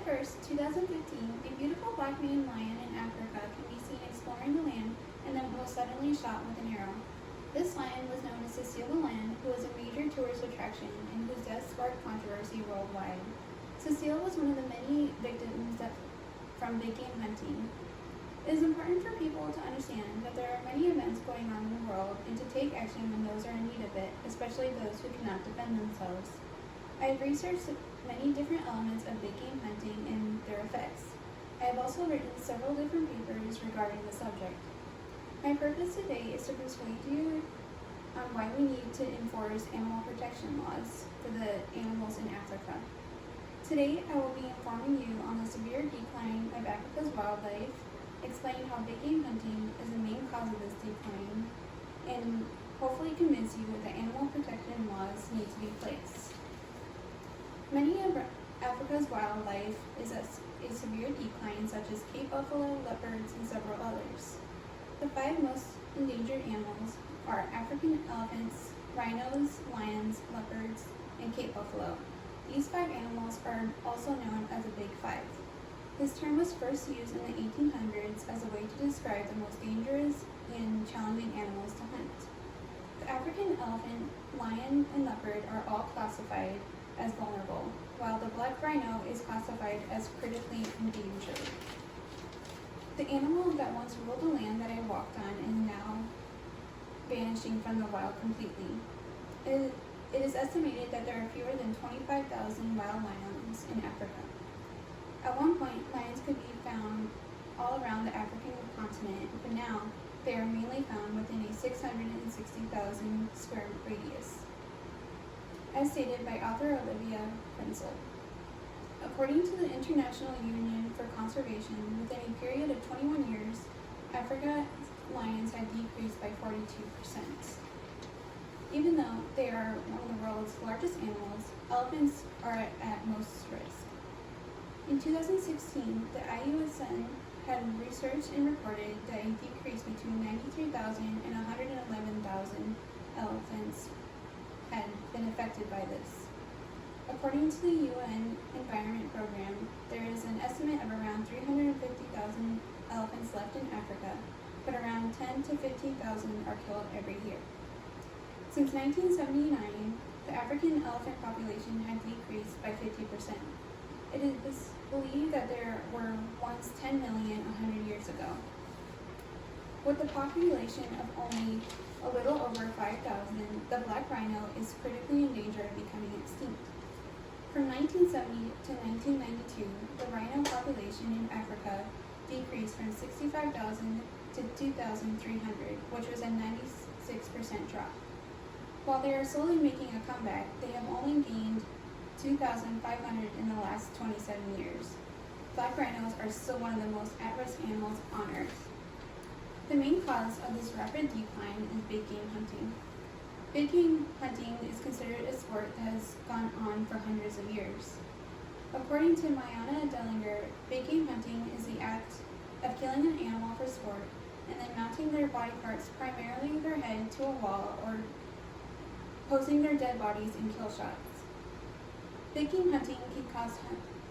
1st, 2015, a beautiful black maned lion in Africa can be seen exploring the land and then was suddenly shot with an arrow. This lion was known as Cecile the Lion, who was a major tourist attraction and whose death sparked controversy worldwide. Cecile was one of the many victims from big game hunting. It is important for people to understand that there are many events going on in the world and to take action when those are in need of it, especially those who cannot defend themselves. I have researched many different elements of big game hunting and their effects. I have also written several different papers regarding the subject. My purpose today is to persuade you on why we need to enforce animal protection laws for the animals in Africa. Today, I will be informing you on the severe decline of Africa's wildlife, explain how big game hunting is the main cause of this decline, and hopefully convince you that animal protection laws need to be placed. Many of Africa's wildlife is at a severe decline, such as Cape buffalo, leopards, and several others. The 5 most endangered animals are African elephants, rhinos, lions, leopards, and Cape buffalo. These 5 animals are also known as the Big Five. This term was first used in the 1800s as a way to describe the most dangerous and challenging animals to hunt. The African elephant, lion, and leopard are all classified as vulnerable, while the black rhino is classified as critically endangered. The animal that once ruled the land that I walked on is now vanishing from the wild completely. It is estimated that there are fewer than 25,000 wild lions in Africa. At one point, lions could be found all around the African continent, but now they are mainly found within a 660,000 square radius, as stated by author Olivia Prinzel. According to the International Union for Conservation, within a period of 21 years, Africa's lions had decreased by 42%. Even though they are one of the world's largest animals, elephants are at most risk. In 2016, the IUCN had researched and reported that a decrease between 93,000 and 111,000 elephants had been affected by this. According to the UN Environment Program, there is an estimate of around 350,000 elephants left in Africa, but around 10 to 15,000 are killed every year. Since 1979, the African elephant population had decreased by 50%. It is believed that there were once 10 million 100 years ago. With a population of only a little over 5,000, the black rhino is critically in danger of becoming extinct. From 1970 to 1992, the rhino population in Africa decreased from 65,000 to 2,300, which was a 96% drop. While they are slowly making a comeback, they have only gained 2,500 in the last 27 years. Black rhinos are still one of the most at-risk animals on Earth. The main cause of this rapid decline is big game hunting. Big game hunting is considered a sport that has gone on for hundreds of years. According to Mayana Dellinger, big game hunting is the act of killing an animal for sport and then mounting their body parts, primarily their head, to a wall or posing their dead bodies in kill shots. Big game hunting can cost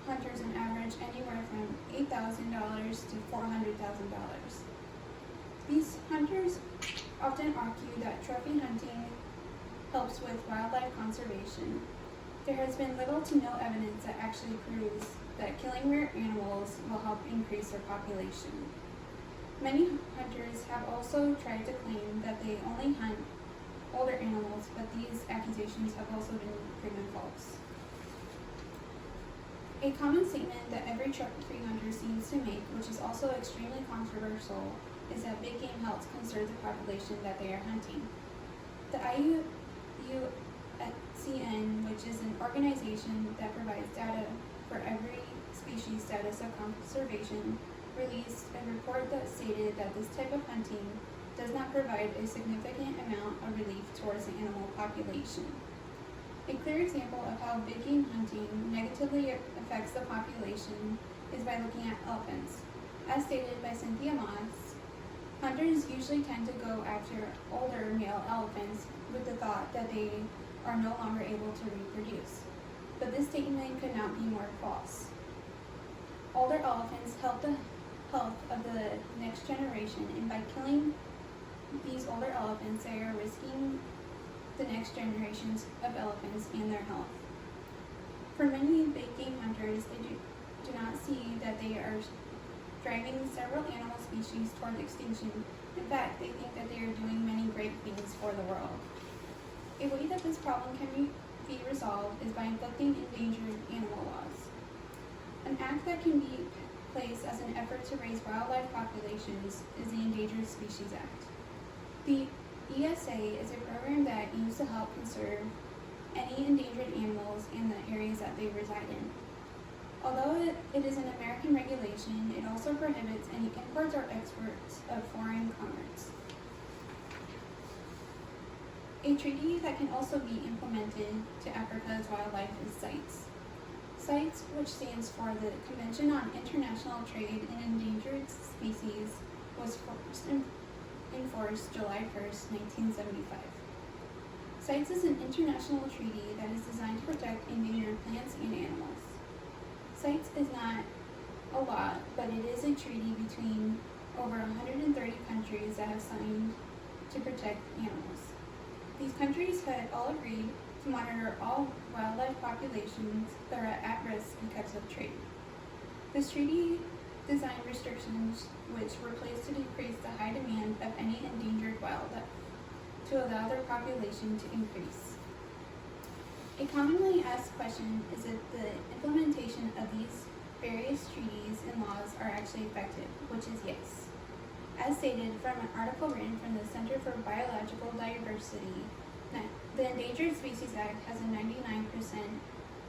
hunters an average anywhere from $8,000 to $400,000. These hunters often argue that trophy hunting helps with wildlife conservation. There has been little to no evidence that actually proves that killing rare animals will help increase their population. Many hunters have also tried to claim that they only hunt older animals, but these accusations have also been proven false. A common statement that every trophy hunter seems to make, which is also extremely controversial, is that big game helps conserve the population that they are hunting. The IUCN, which is an organization that provides data for every species status of conservation, released a report that stated that this type of hunting does not provide a significant amount of relief towards the animal population. A clear example of how big game hunting negatively affects the population is by looking at elephants. As stated by Cynthia Moss, hunters usually tend to go after older male elephants with the thought that they are no longer able to reproduce. But this statement could not be more false. Older elephants help the health of the next generation, and by killing these older elephants, they are risking the next generations of elephants and their health. For many big game hunters, they do not see that they are driving several animal species toward extinction. In fact, they think that they are doing many great things for the world. A way that this problem can be resolved is by inflicting endangered animal laws. An act that can be placed as an effort to raise wildlife populations is the Endangered Species Act. The ESA is a program that aims to help conserve any endangered animals in the areas that they reside in. Although it is an American regulation, it also prohibits any imports or exports of foreign commerce. A treaty that can also be implemented to Africa's wildlife is CITES. CITES, which stands for the Convention on International Trade in Endangered Species, was first enforced July 1st, 1975. CITES is an international treaty that is designed to protect endangered plants and animals. CITES is not a law, but it is a treaty between over 130 countries that have signed to protect animals. These countries had all agreed to monitor all wildlife populations that are at risk because of trade. This treaty designed restrictions which were placed to decrease the high demand of any endangered wildlife, to allow their population to increase. A commonly asked question is if the implementation of these various treaties and laws are actually effective, which is yes. As stated from an article written from the Center for Biological Diversity, the Endangered Species Act has a 99%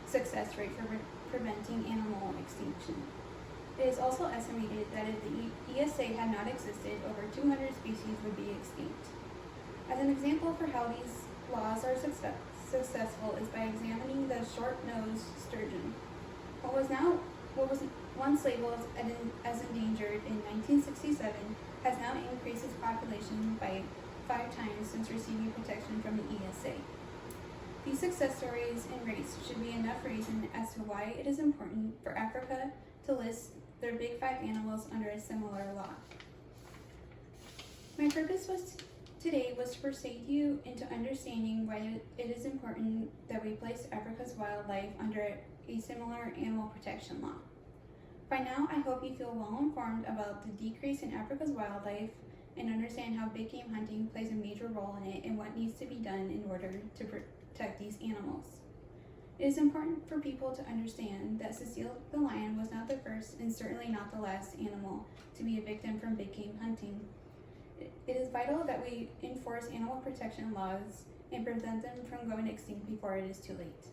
success rate for preventing animal extinction. It is also estimated that if the ESA had not existed, over 200 species would be extinct. As an example for how these laws are successful is by examining the short-nosed sturgeon. What was once labeled as endangered in 1967 has now increased its population by 5 times since receiving protection from the ESA. These success stories and rates should be enough reason as to why it is important for Africa to list their Big 5 animals under a similar law. My purpose today was to persuade you into understanding why it is important that we place Africa's wildlife under a similar animal protection law. By now, I hope you feel well informed about the decrease in Africa's wildlife and understand how big game hunting plays a major role in it and what needs to be done in order to protect these animals. It is important for people to understand that Cecile the lion was not the first and certainly not the last animal to be a victim from big game hunting. It is vital that we enforce animal protection laws and prevent them from going extinct before it is too late.